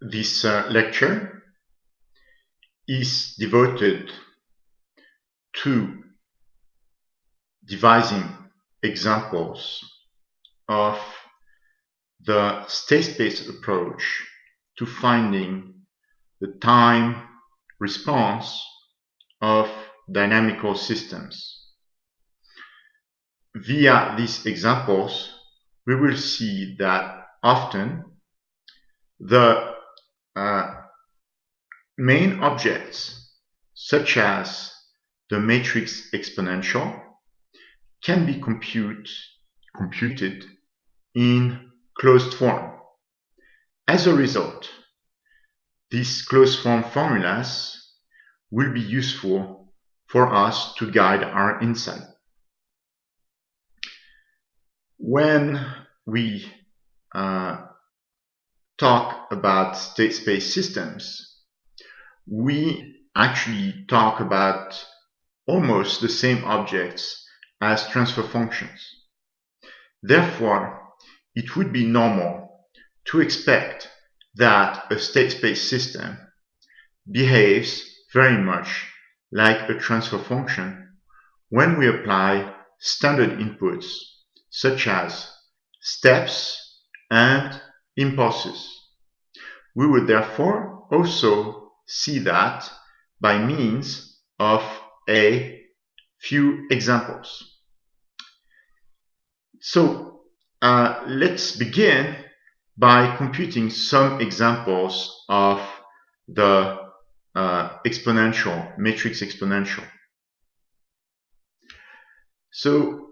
This lecture is devoted to devising examples of the state space approach to finding the time response of dynamical systems. Via these examples, we will see that often the main objects, such as the matrix exponential, can be computed in closed form. As a result, these closed form formulas will be useful for us to guide our insight. When we talk about state space systems, we actually talk about almost the same objects as transfer functions. Therefore, it would be normal to expect that a state space system behaves very much like a transfer function when we apply standard inputs such as steps and impulses. We would therefore also see that by means of a few examples. So let's begin by computing some examples of the matrix exponential. So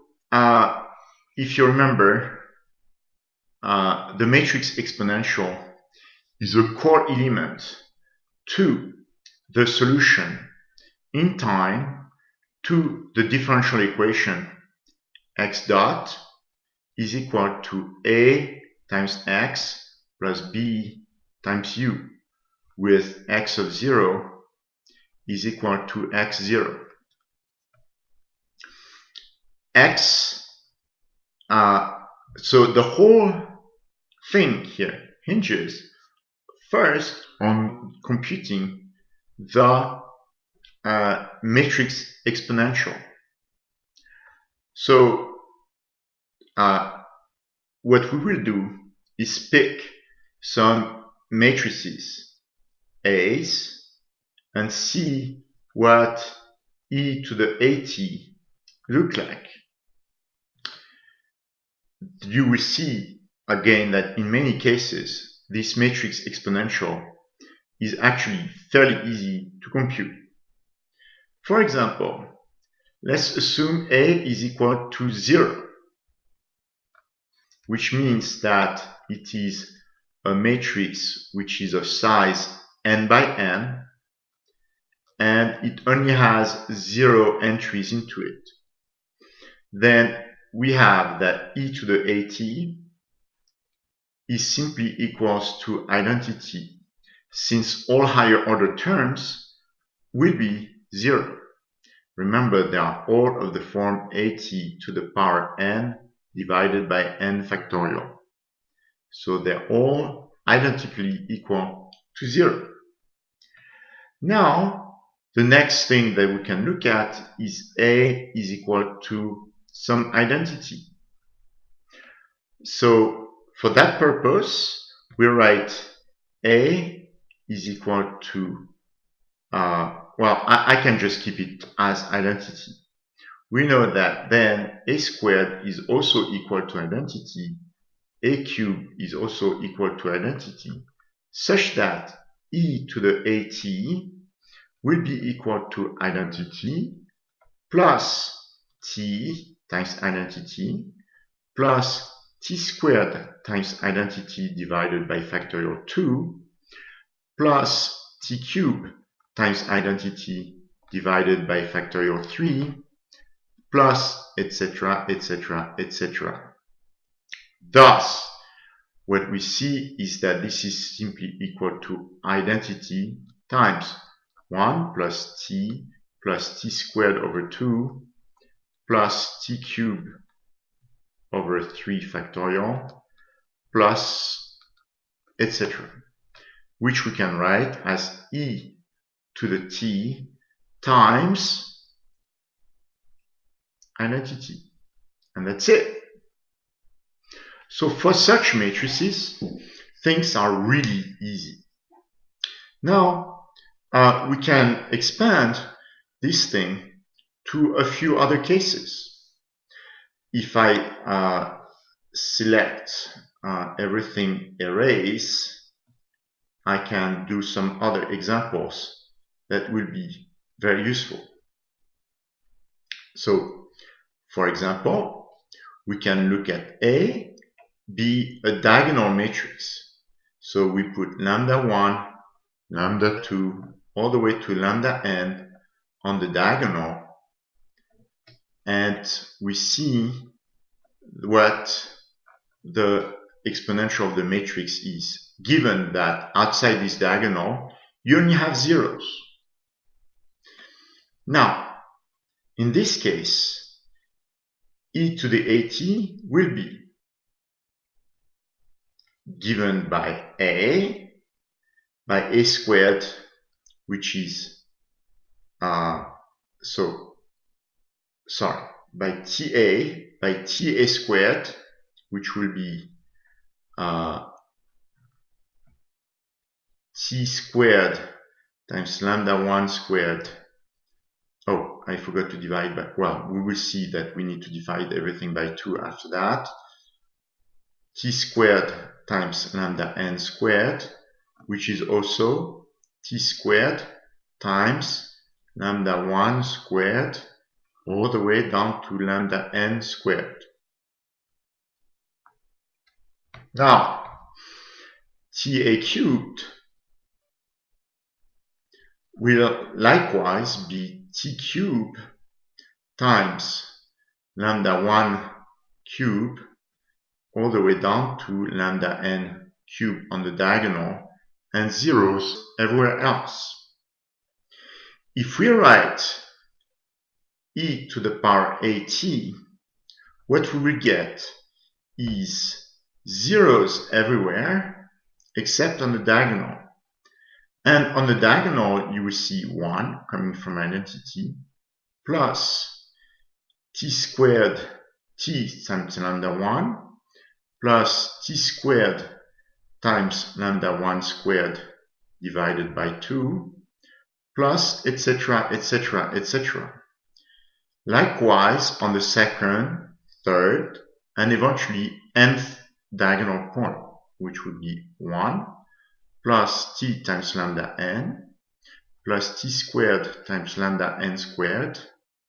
if you remember, the matrix exponential is a core element to the solution in time to the differential equation x dot is equal to a times x plus b times u, with x of 0 is equal to x0. So the whole thing here hinges first on computing the matrix exponential. So what we will do is pick some matrices A's and see what e to the at look like. You will see again that in many cases this matrix exponential is actually fairly easy to compute. For example, let's assume A is equal to 0, which means that it is a matrix which is of size n by n, and it only has 0 entries into it. Then we have that e to the at is simply equals to identity, since all higher order terms will be 0. Remember, they are all of the form at to the power n divided by n factorial. So they're all identically equal to 0. Now, the next thing that we can look at is A is equal to some identity. So for that purpose, we write A is equal to, I can just keep it as identity. We know that then A squared is also equal to identity, A cubed is also equal to identity, such that e to the at will be equal to identity plus t times identity plus t squared times identity divided by factorial 2 plus t cubed times identity divided by factorial 3 plus etc, etc, etc. Thus, what we see is that this is simply equal to identity times 1 plus t squared over 2 plus t cubed over 3 factorial plus etc. which we can write as e to the t times identity. And that's it. So for such matrices, things are really easy. Now, we can expand this thing to a few other cases. If I select everything erase, I can do some other examples that will be very useful. So, for example, we can look at A be a diagonal matrix. So we put lambda 1, lambda 2, all the way to lambda n on the diagonal, and we see what the exponential of the matrix is, given that outside this diagonal you only have zeros. Now, in this case, e to the at will be given by a squared, which is by ta squared, which will be t squared times lambda 1 squared. Oh, I forgot to divide by, well, we will see that we need to divide everything by 2 after that. T squared times lambda n squared, which is also t squared times lambda 1 squared all the way down to lambda n squared. Now, ta cubed will likewise be t cubed times lambda 1 cube all the way down to lambda n cube on the diagonal and zeros everywhere else. If we write e to the power at, what we will get is zeros everywhere except on the diagonal. And on the diagonal, you will see 1 coming from identity plus t squared t times lambda 1 plus t squared times lambda 1 squared divided by 2 plus etc, etc, etc. Likewise on the second, third, and eventually nth diagonal point, which would be 1 plus t times lambda n plus t squared times lambda n squared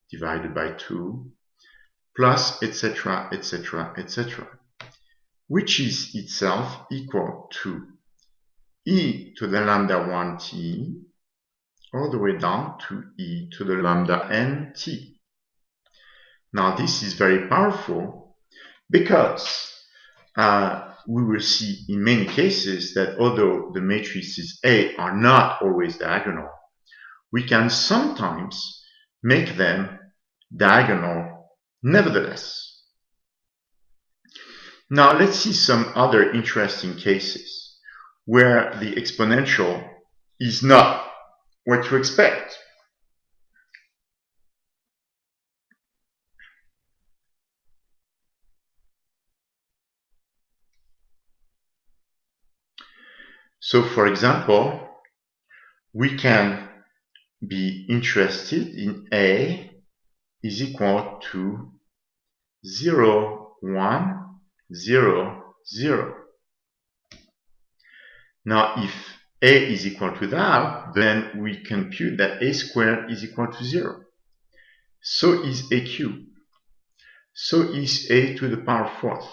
divided by 2 plus etc, etc, etc, which is itself equal to e to the lambda 1t all the way down to e to the lambda nt. Now this is very powerful because we will see in many cases that although the matrices A are not always diagonal, we can sometimes make them diagonal nevertheless. Now let's see some other interesting cases where the exponential is not what you expect. So for example, we can be interested in A is equal to 0, 1, 0, 0. Now if A is equal to that, then we compute that A squared is equal to 0. So is A cubed. So is A to the power 4th.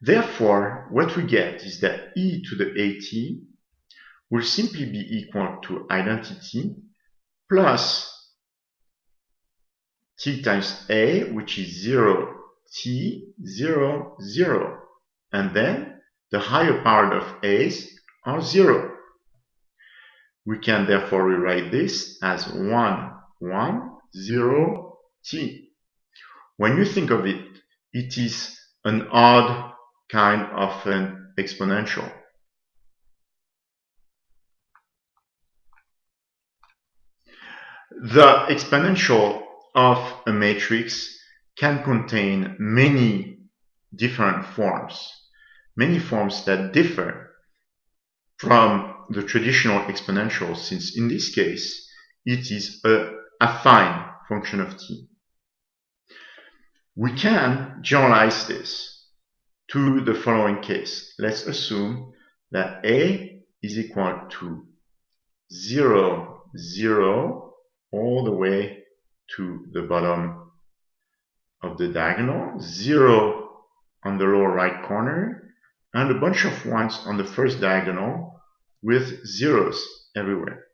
Therefore, what we get is that e to the at will simply be equal to identity plus t times a, which is 0, t, 0, 0. And then the higher power of a's are 0. We can therefore rewrite this as 1, 1, 0, t. When you think of it, it is an odd kind of an exponential. The exponential of a matrix can contain many different forms that differ from the traditional exponential, since in this case it is a affine function of t. We can generalize this to the following case. Let's assume that a is equal to 0, 0 all the way to the bottom of the diagonal, 0 on the lower right corner, and a bunch of ones on the first diagonal with zeros everywhere.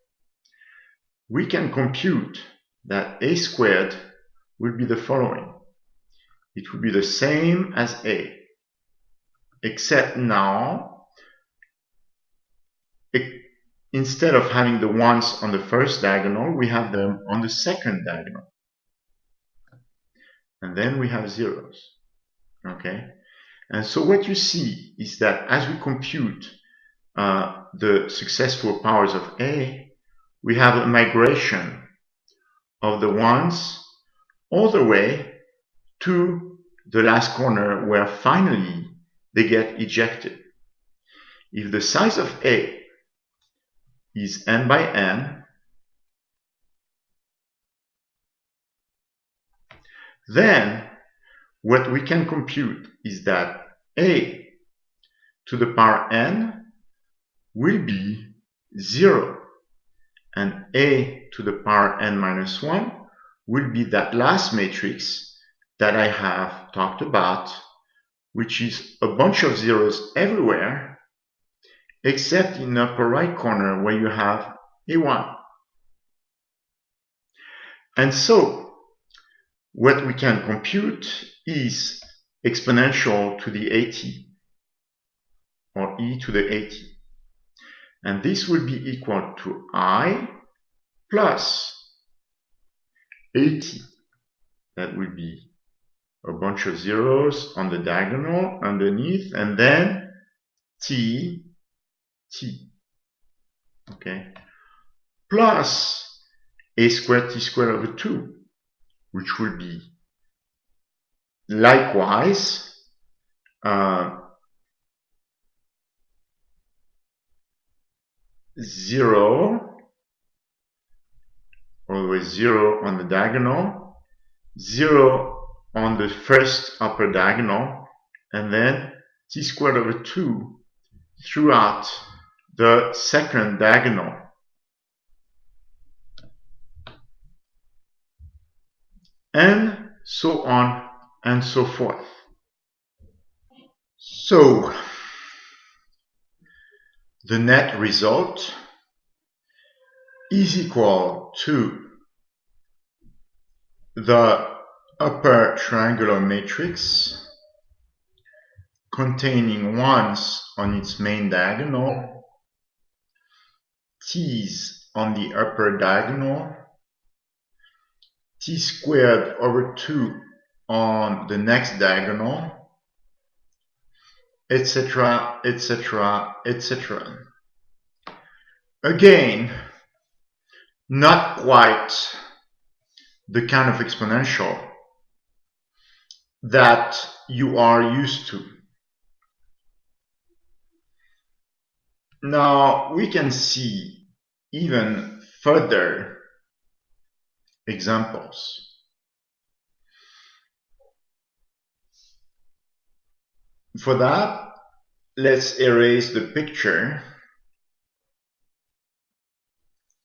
We can compute that a squared will be the following. It will be the same as a, except now, instead of having the ones on the first diagonal, we have them on the second diagonal. And then we have zeros. Okay? And so what you see is that as we compute the successful powers of A, we have a migration of the ones all the way to the last corner where finally they get ejected. If the size of A is n by n, then what we can compute is that A to the power n will be 0, and A to the power n minus 1 will be that last matrix that I have talked about, which is a bunch of zeros everywhere, except in the upper right corner where you have A1. And so, what we can compute is exponential to the at, or e to the at. And this will be equal to I plus at. That will be a bunch of zeros on the diagonal underneath, and then t, okay, plus a squared t squared over 2, which will be likewise 0, always 0 on the diagonal, 0 on the first upper diagonal, and then t squared over 2 throughout the second diagonal. And so on and so forth. So, the net result is equal to the upper triangular matrix containing ones on its main diagonal, t's on the upper diagonal, t squared over 2 on the next diagonal, etc., etc., etc. Again, not quite the kind of exponential that you are used to. Now we can see even further examples. For that, let's erase the picture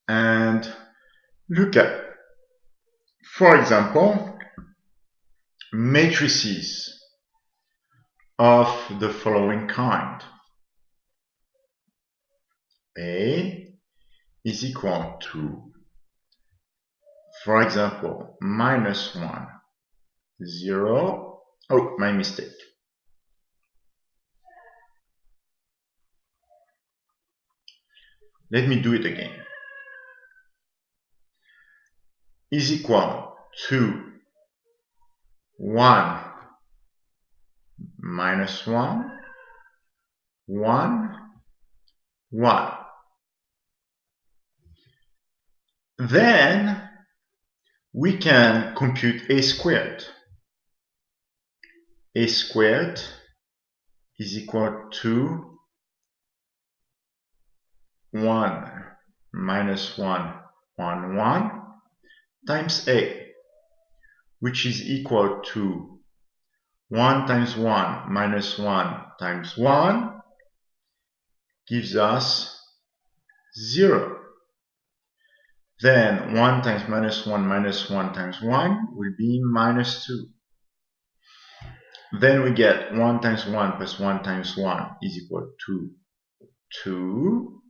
and look at, for example, matrices of the following kind. A is equal to, for example, minus 1, 0. Oh, my mistake. Let me do it again. Is equal to 1, minus 1, 1, 1. Then we can compute a squared. A squared is equal to 1 minus 1, 1, 1 times a, which is equal to 1 times 1 minus 1 times 1 gives us 0. Then 1 times minus 1 times 1 will be minus 2. Then we get 1 times 1 plus 1 times 1 is equal to 2.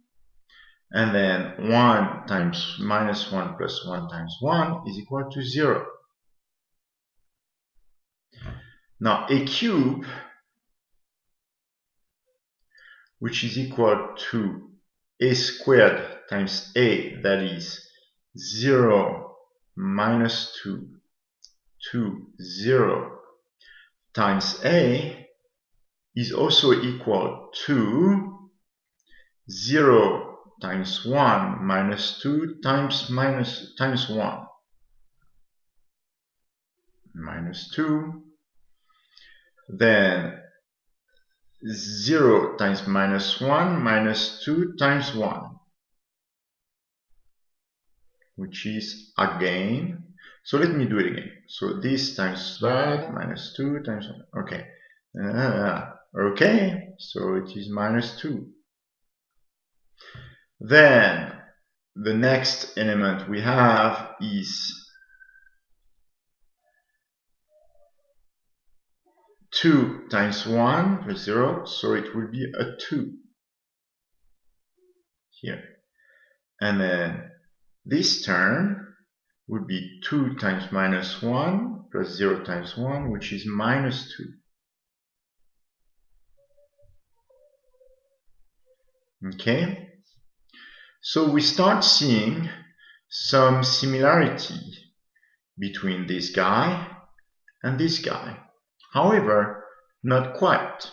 And then 1 times minus 1 plus 1 times 1 is equal to 0. Now a cube, which is equal to a squared times a, that is 0 minus 2 to 0 times a, is also equal to 0 times 1 minus 2 times 1 minus 2, then 0 times minus 1 minus 2 times 1, which is again, so let me do it again. So this times that minus 2 times 1, okay. Okay, so it is minus 2. Then the next element we have is 2 times 1 plus 0, so it will be a 2 here. And then this term would be 2 times minus 1 plus 0 times 1, which is minus 2. Okay? So we start seeing some similarity between this guy and this guy. However, not quite.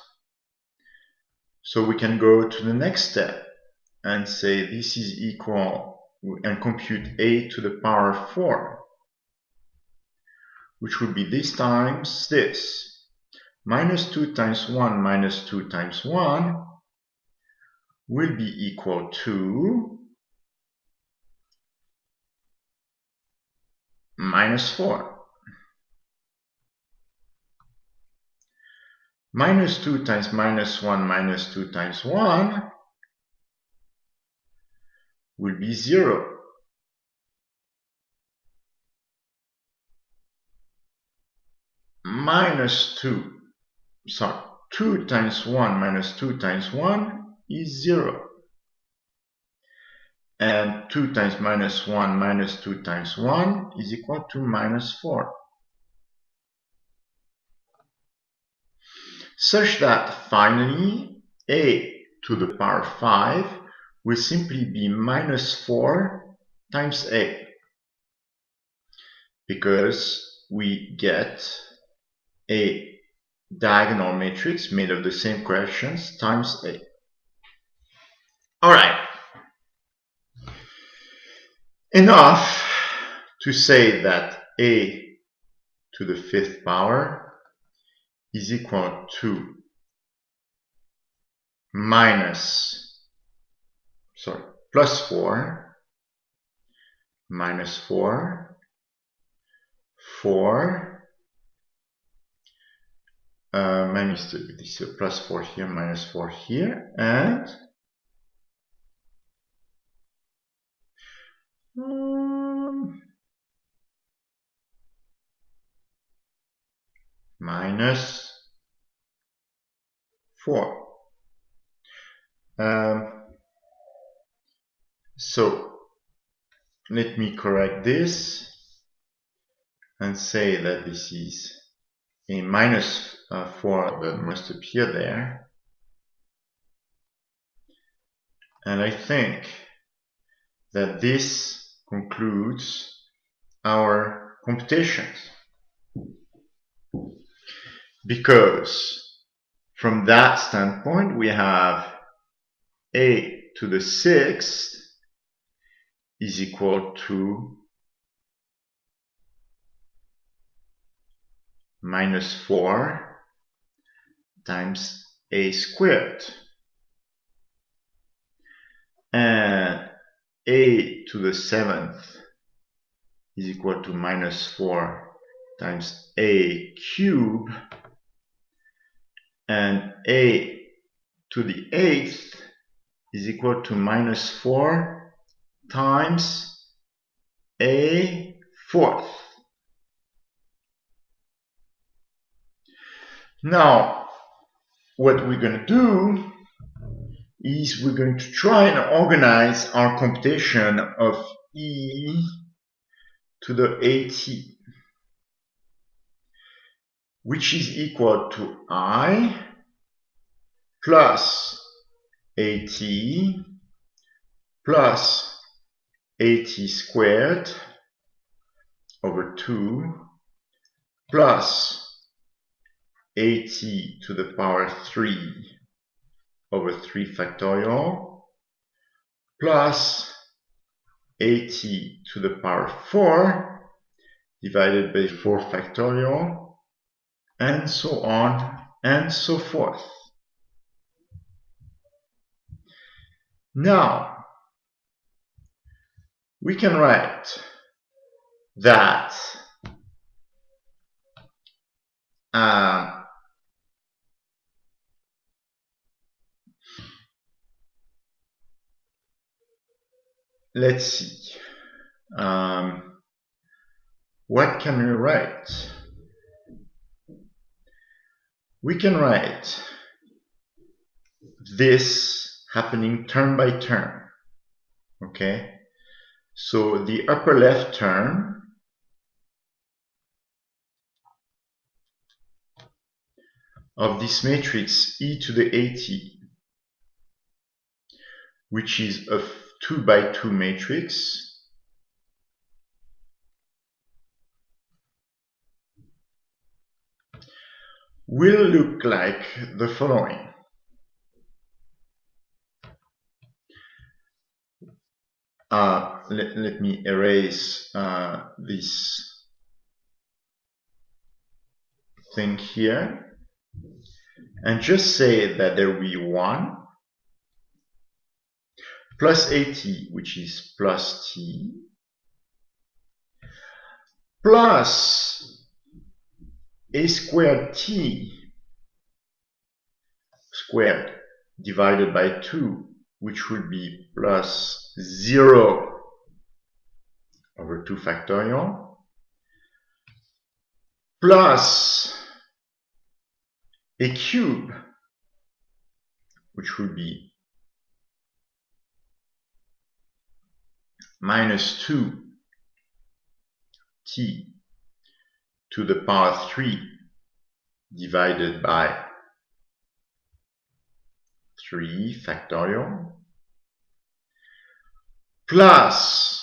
So we can go to the next step and say this is equal, and compute a to the power 4, which would be this times this. Minus 2 times 1 minus 2 times 1 will be equal to minus 4. Minus 2 times minus 1 minus 2 times 1 will be 0. Minus 2, sorry, 2 times 1 minus 2 times 1 is 0. And 2 times minus 1 minus 2 times 1 is equal to minus 4. Such that finally a to the power 5 will simply be minus 4 times a, because we get a diagonal matrix made of the same coefficients times a. Alright. Enough to say that a to the 5th power is equal to plus 4 minus 4, 4, minus this plus 4 here, minus 4 here, and minus 4. So let me correct this and say that this is a minus 4 that must appear there. And I think that this concludes our computations, because from that standpoint we have a to the 6th is equal to minus 4 times a squared. And a to the 7th is equal to minus 4 times a cubed. And a to the 8th is equal to minus 4 times a fourth. Now, what we're going to do is we're going to try and organize our computation of e to the at, which is equal to I plus at plus at squared over 2 plus at to the power 3 over 3 factorial plus at to the power 4 divided by 4 factorial, and so on and so forth. Now, we can write that let's see. What can we write? We can write this happening term by term. Okay? So the upper left term of this matrix e to the at, which is a 2 by 2 matrix, will look like the following. Let me erase this thing here and just say that there will be 1 plus at, which is plus t, plus a squared t squared divided by 2, which will be plus 0 over 2 factorial, plus a cube, which will be minus 2 t to the power 3 divided by 3 factorial, plus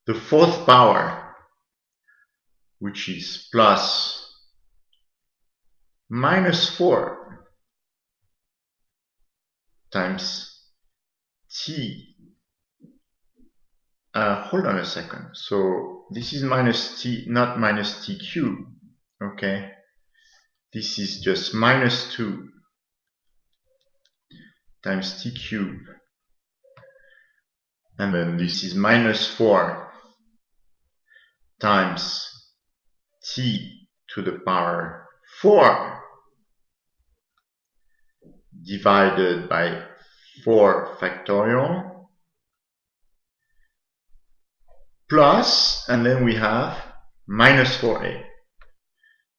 the 4th power, which is plus minus 4 times t. Hold on a second. So this is minus t, not minus t cubed. Okay. This is just minus 2 times t cubed. And then this is minus 4 times t to the power 4 divided by 4 factorial, plus, and then we have minus 4a.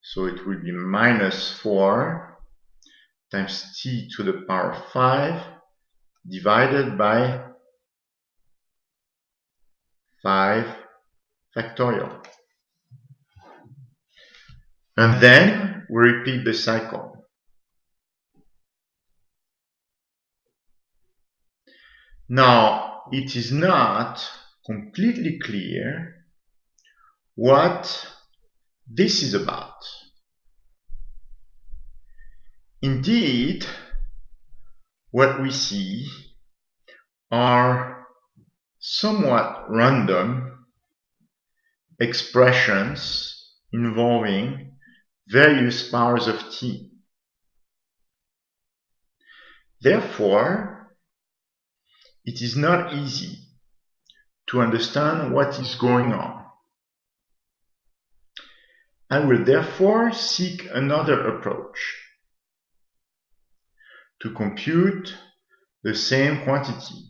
So it will be minus 4 times t to the power 5 divided by 5 factorial. And then we repeat the cycle. Now, it is not completely clear what this is about. Indeed, what we see are somewhat random expressions involving various powers of t. Therefore, it is not easy to understand what is going on. I will therefore seek another approach to compute the same quantity.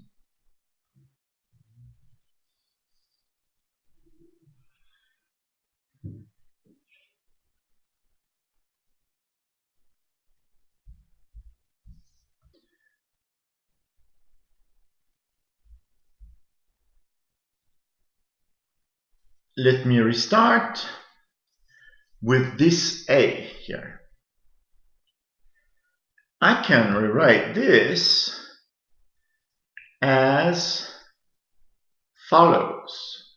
Let me restart with this A here. I can rewrite this as follows.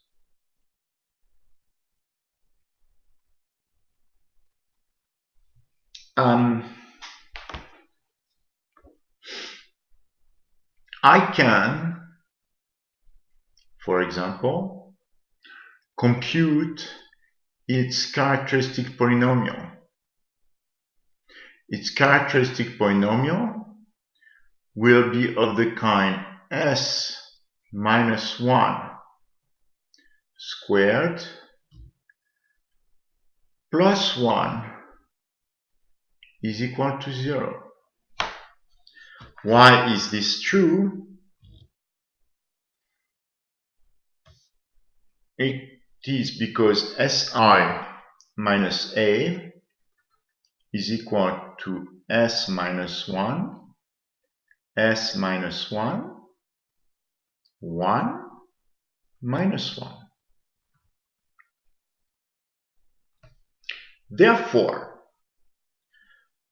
I can, for example, compute its characteristic polynomial. Its characteristic polynomial will be of the kind s minus 1 squared plus 1 is equal to 0. Why is this true? It is because Si minus A is equal to S minus 1, S minus 1, 1, minus 1. Therefore,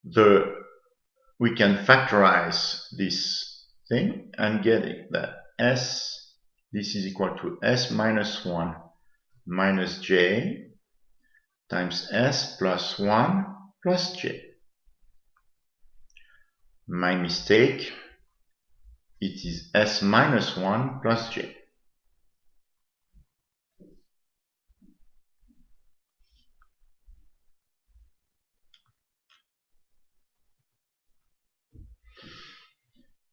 we can factorize this thing and get it that this is equal to S minus 1 minus J times S plus 1 plus J. My mistake, it is S minus 1 plus J.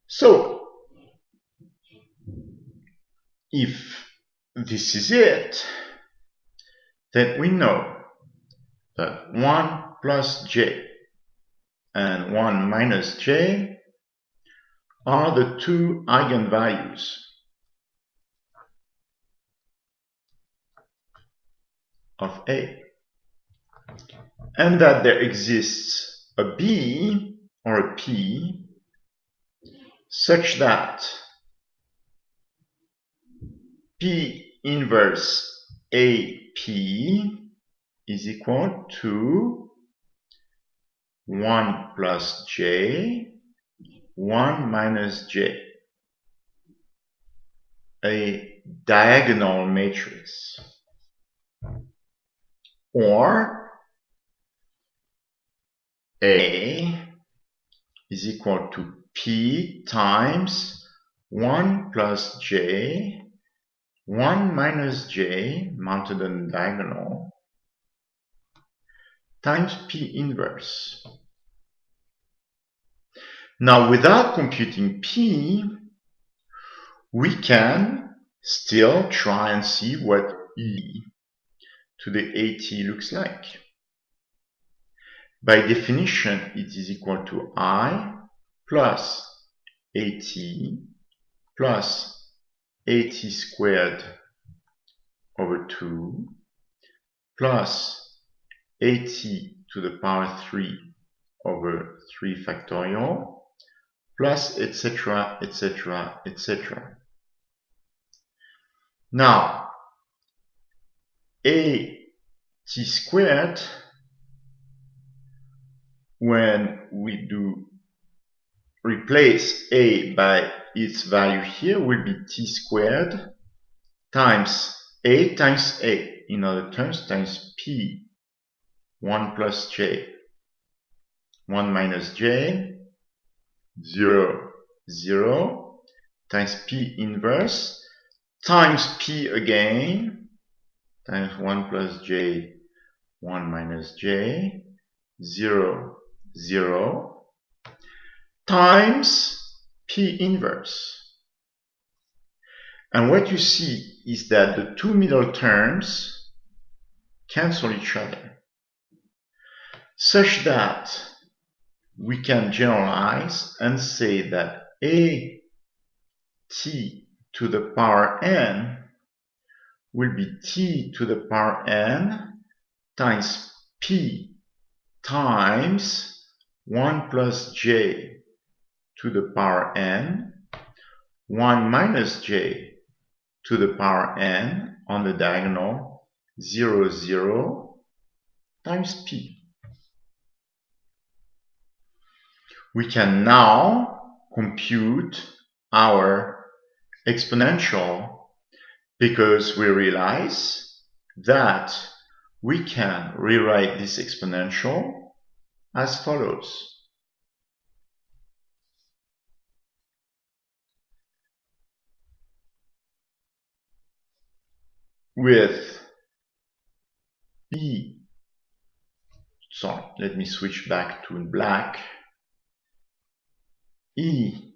So, if this is it, then we know that 1 plus J and 1 minus J are the two eigenvalues of A, and that there exists a B or a P such that P inverse AP is equal to 1 plus J, 1 minus J, a diagonal matrix. Or A is equal to P times 1 plus J, 1 minus J mounted on the diagonal times P inverse. Now, without computing P, we can still try and see what E to the AT looks like. By definition, it is equal to I plus AT plus AT squared over 2 plus AT to the power 3 over 3 factorial plus etc, etc, etc. Now, AT squared, when we do replace A by its value here, will be T squared times A times A, in other terms, times P, 1 plus J, 1 minus J, 0, 0, times P inverse, times P again, times 1 plus J, 1 minus j, 0, 0, times P inverse. And what you see is that the two middle terms cancel each other, such that we can generalize and say that a t to the power n will be t to the power n times p times 1 plus j to the power n, 1 minus j to the power n on the diagonal, 0, 0 times p. We can now compute our exponential because we realize that we can rewrite this exponential as follows. With p, sorry, let me switch back to black, e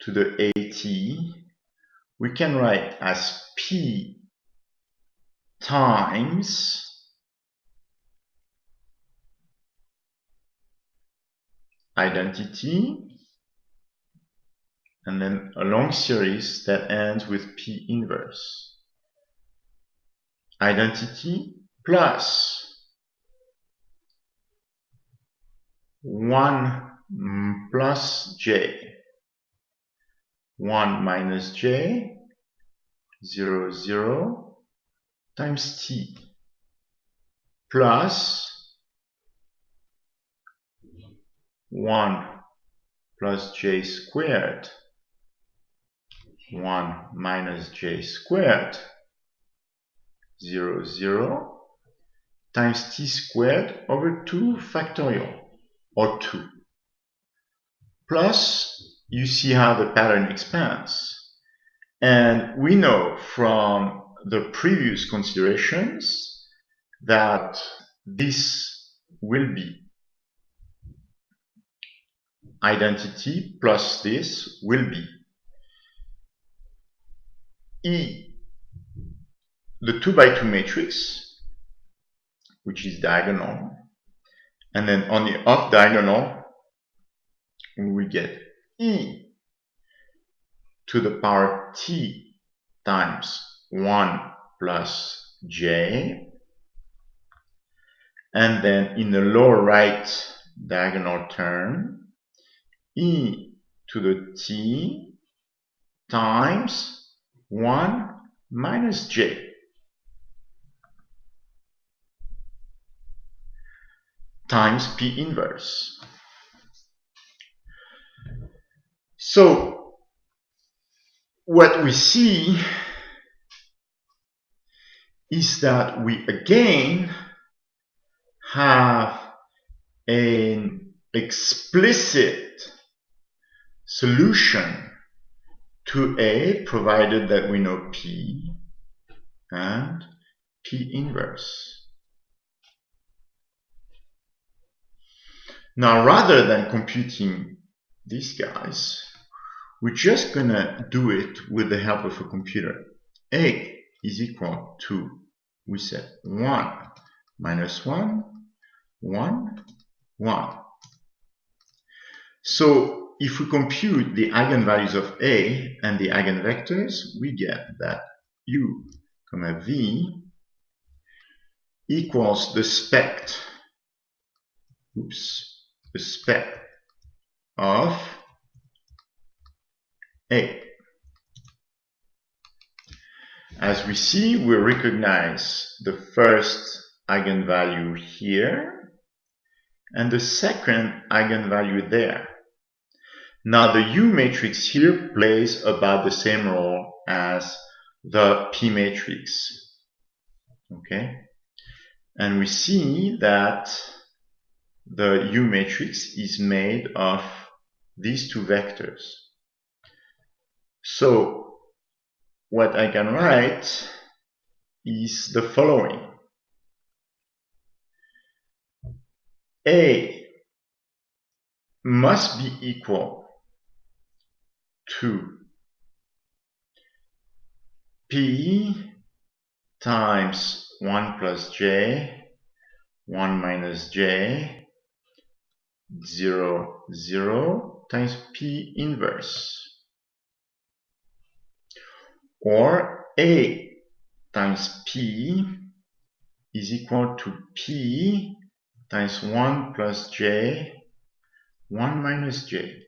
to the at, we can write as p times identity, and then a long series that ends with P inverse. Identity plus 1 plus j, 1 minus j, 0, 0 times t, plus 1 plus j squared, 1 minus j squared, 0, 0 times t squared over 2 factorial, or 2. Plus, you see how the pattern expands. And we know from the previous considerations that this will be identity plus this will be E, the 2 by 2 matrix, which is diagonal, and then on the off diagonal we get E to the power t times 1 plus j, and then in the lower right diagonal term e to the t times 1 minus j. Times P inverse. So what we see is that we again have an explicit solution to A, provided that we know P and P inverse. Now, rather than computing these guys, we're just gonna do it with the help of a computer. A is equal to, we said 1 minus 1, 1, 1. So if we compute the eigenvalues of A and the eigenvectors, we get that U, V equals the spect, the spect of A. As we see, we recognize the first eigenvalue here and the second eigenvalue there. Now the U matrix here plays about the same role as the P matrix. Okay? And we see that the U matrix is made of these two vectors. So what I can write is the following. A must be equal to P times 1 plus J, 1 minus J, 0, 0 times P inverse. Or A times P is equal to P times 1 plus J, 1 minus J.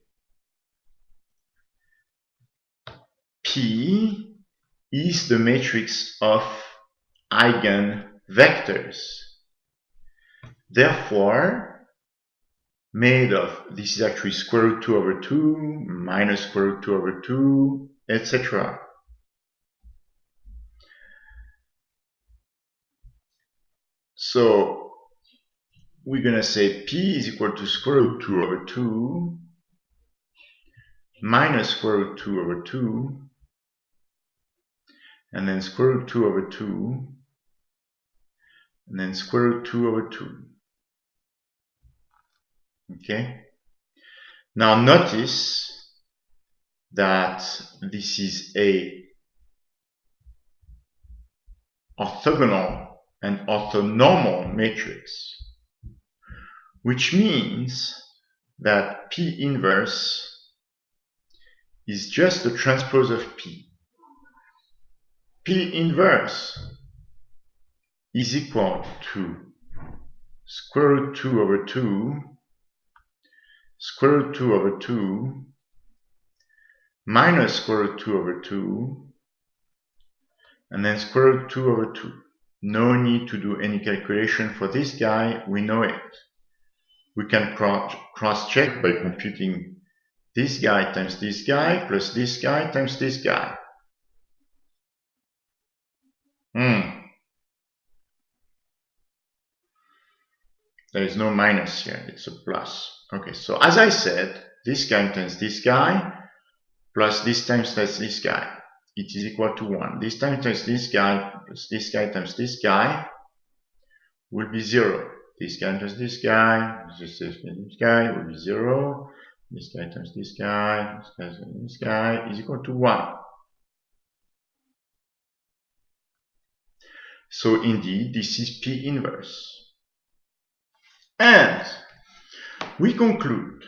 P is the matrix of eigenvectors. Therefore, made of, this is actually square root 2 over 2, minus square root 2 over 2, etc. So we're going to say P is equal to square root 2 over 2 minus square root 2 over 2, and then square root 2 over 2, and then square root 2 over 2. Okay? Now notice that this is a orthogonal and orthonormal matrix, which means that P inverse is just the transpose of P. P inverse is equal to square root 2 over 2, square root 2 over 2, minus square root 2 over 2, and then square root 2 over 2. No need to do any calculation for this guy, we know it. We can cross-check by computing this guy times this guy plus this guy times this guy. There is no minus here, it's a plus. Okay, so as I said, this guy times this guy plus this times this guy. It is equal to 1. This times this guy plus this guy times this guy will be 0. This guy times this guy, this guy will be 0. This guy times this guy is equal to 1. So indeed, this is P inverse. And we conclude.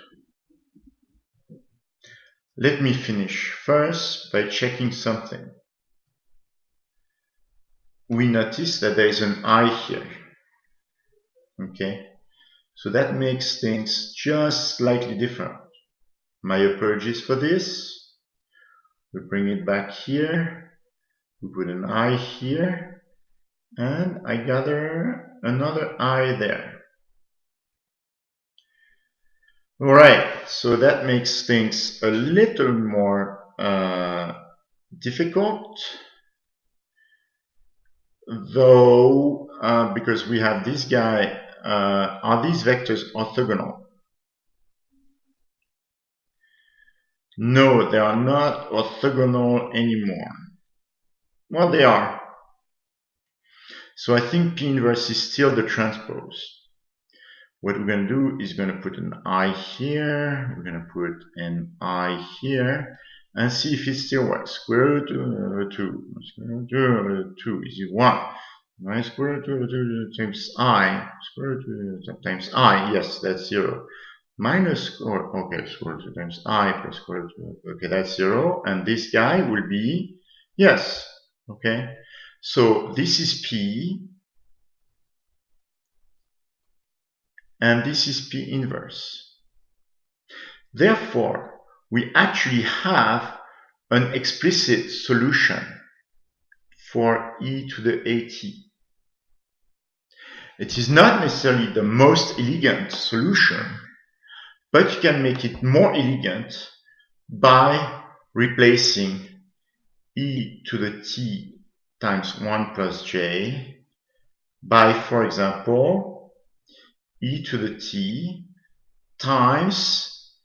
Let me finish first by checking something. We notice that there is an I here. Okay, so that makes things just slightly different. My apologies for this. We bring it back here. We put an I here. And I gather another I there. Alright, so that makes things a little more difficult, though, because we have this guy. Are these vectors orthogonal? No, they are not orthogonal anymore. Well, they are. So I think P inverse is still the transpose. What we're going to do is going to put an I here, we're going to put an I here, and see if it still works. Square root 2, square root 2 is 1. Right? Square root 2 times I, square root 2 times I, yes, that's 0. Minus, okay, square root 2 times I plus square root 2, okay, that's 0. And this guy will be, yes, okay. So this is P, and this is P inverse. Therefore, we actually have an explicit solution for e to the at. It is not necessarily the most elegant solution, but you can make it more elegant by replacing e to the t times 1 plus j by, for example, e to the t times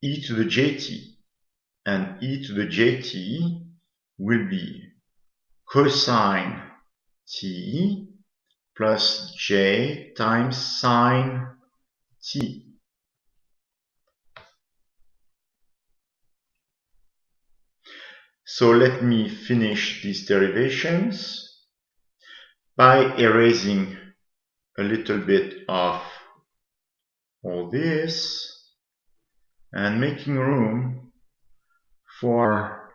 e to the jt, and e to the jt will be cosine t plus j times sine t. So let me finish these derivations by erasing a little bit of all this and making room for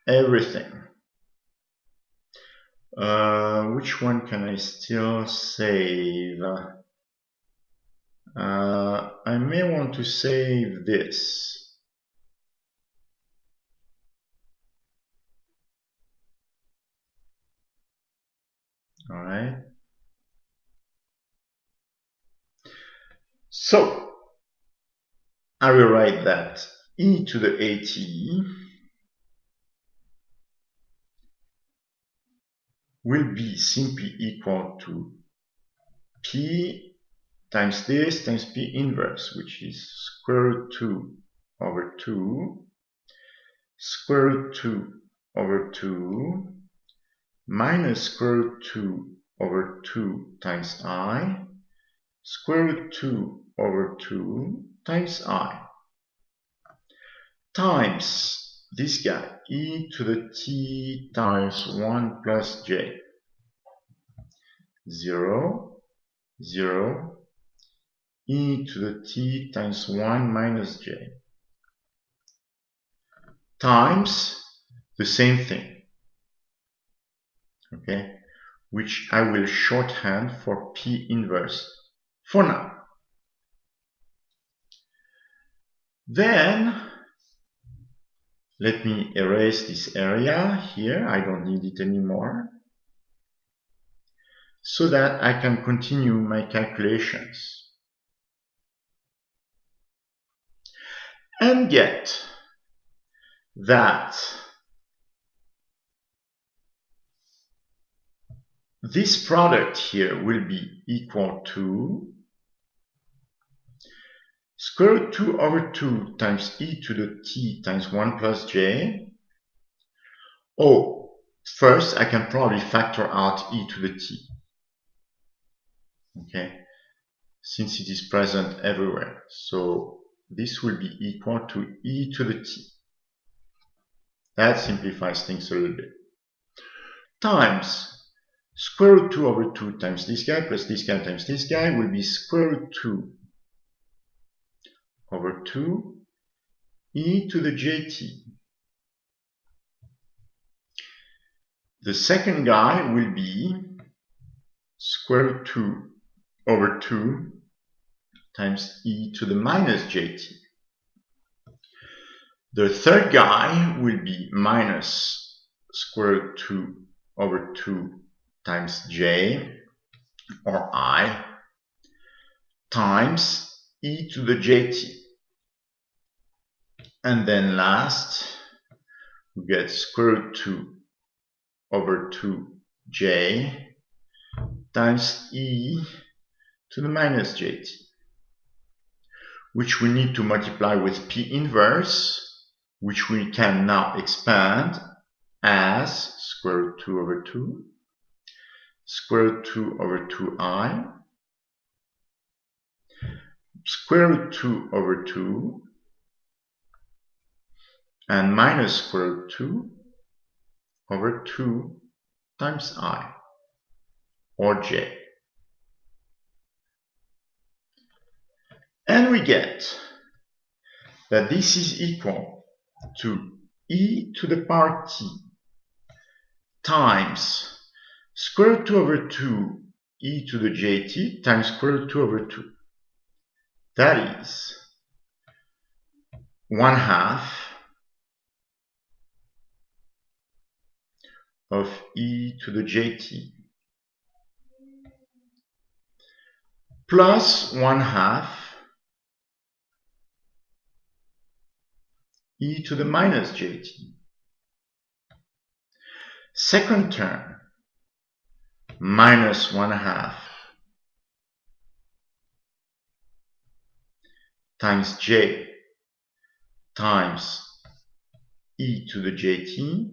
everything. Which one can I still save? I may want to save this. All right. So I will write that e to the at will be simply equal to p times this times p inverse, which is square root 2 over 2, square root 2 over 2, minus square root 2 over 2 times I, square root 2 over 2 times I, times this guy, e to the t times 1 plus j, 0, 0, e to the t times 1 minus j, times the same thing, okay, which I will shorthand for p inverse for now. Then let me erase this area here, I don't need it anymore, so that I can continue my calculations and get that this product here will be equal to square root 2 over 2 times e to the t times 1 plus j. Oh, first I can probably factor out e to the t, okay, since it is present everywhere. So this will be equal to e to the t. That simplifies things a little bit. Times square root 2 over 2 times this guy plus this guy times this guy will be square root 2 over 2 e to the jt. The second guy will be square root 2 over 2 times e to the minus jt. The third guy will be minus square root 2 over 2 times j, or I, times e to the jt. And then last, we get square root 2 over 2j times e to the minus jt, which we need to multiply with p inverse, which we can now expand as square root 2 over 2, square root 2 over 2i, square root 2 over 2, and minus square root 2 over 2 times I, or j. And we get that this is equal to e to the power t times square root 2 over 2 e to the jt times square root 2 over 2. That is 1/2 of e to the jt plus 1/2 e to the minus jt. Second term, minus 1/2 times j times e to the jt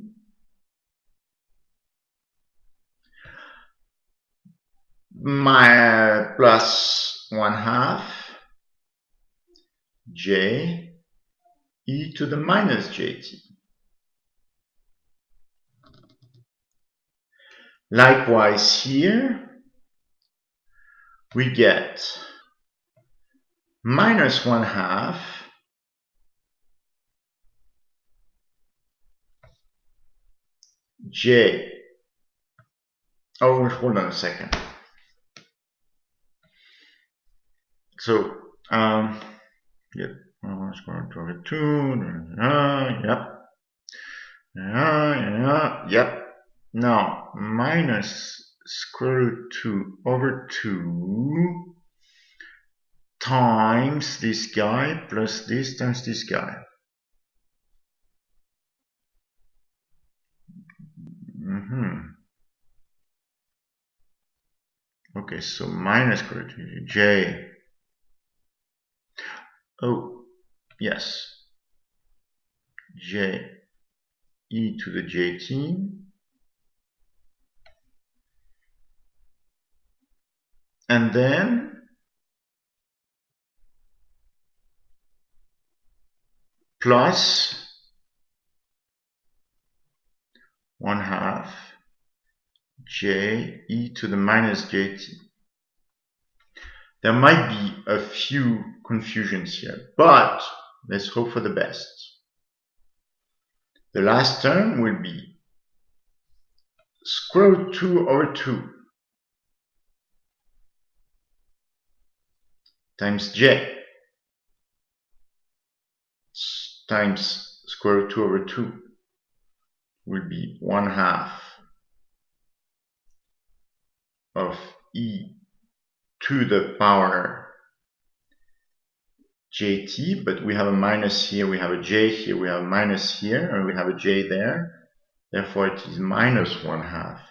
my plus 1/2 j e to the minus jt. Likewise here, we get minus 1/2 j. Oh, hold on a second. So, yep, square root over 2, yep. Now, minus square root 2 over 2 times this guy plus this times this guy. Okay, so minus square root of j. Oh, yes. J e to the jt. And then plus 1/2 j e to the minus jt. There might be a few confusions here, but let's hope for the best. The last term will be square root 2 over 2 times j times square root 2 over 2 will be 1/2 of e to the power jt, but we have a minus here, we have a j here, we have a minus here, and we have a j there. Therefore, it is minus 1/2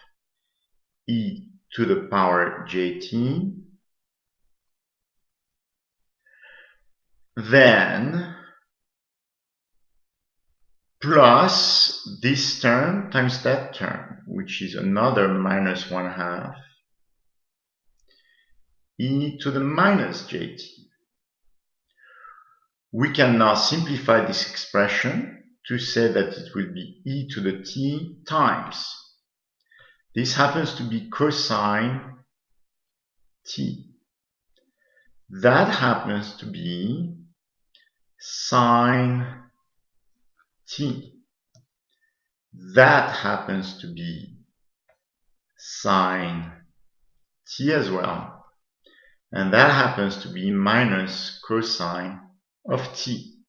e to the power jt. Then plus this term times that term, which is another minus 1/2 e to the minus jt. We can now simplify this expression to say that it will be e to the t times. This happens to be cosine t. That happens to be sine t. That happens to be sine t as well. And that happens to be minus cosine of t.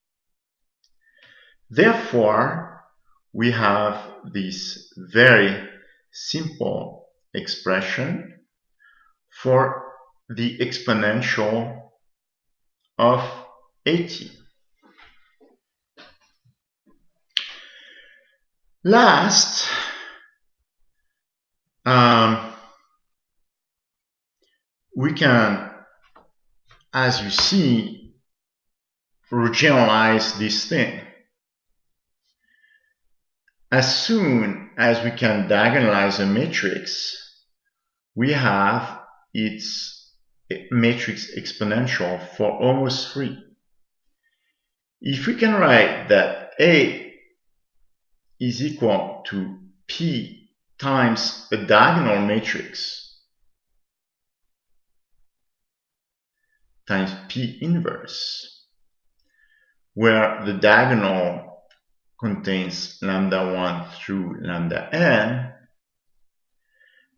Therefore, we have this very simple expression for the exponential of at. Last, we can, as you see, generalize this thing. As soon as we can diagonalize a matrix, we have its matrix exponential for almost free. If we can write that A is equal to P times a diagonal matrix times P inverse, where the diagonal contains lambda 1 through lambda n,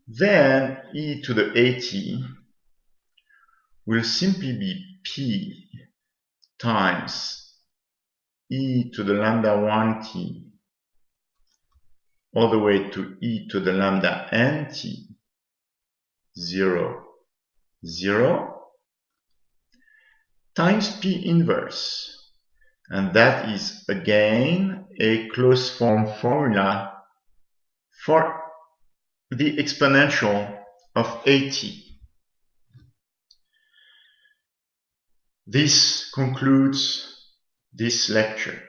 then e to the at will simply be P times e to the lambda 1t all the way to e to the lambda nt 0, 0 times P inverse. And that is again a closed form formula for the exponential of at. This concludes this lecture.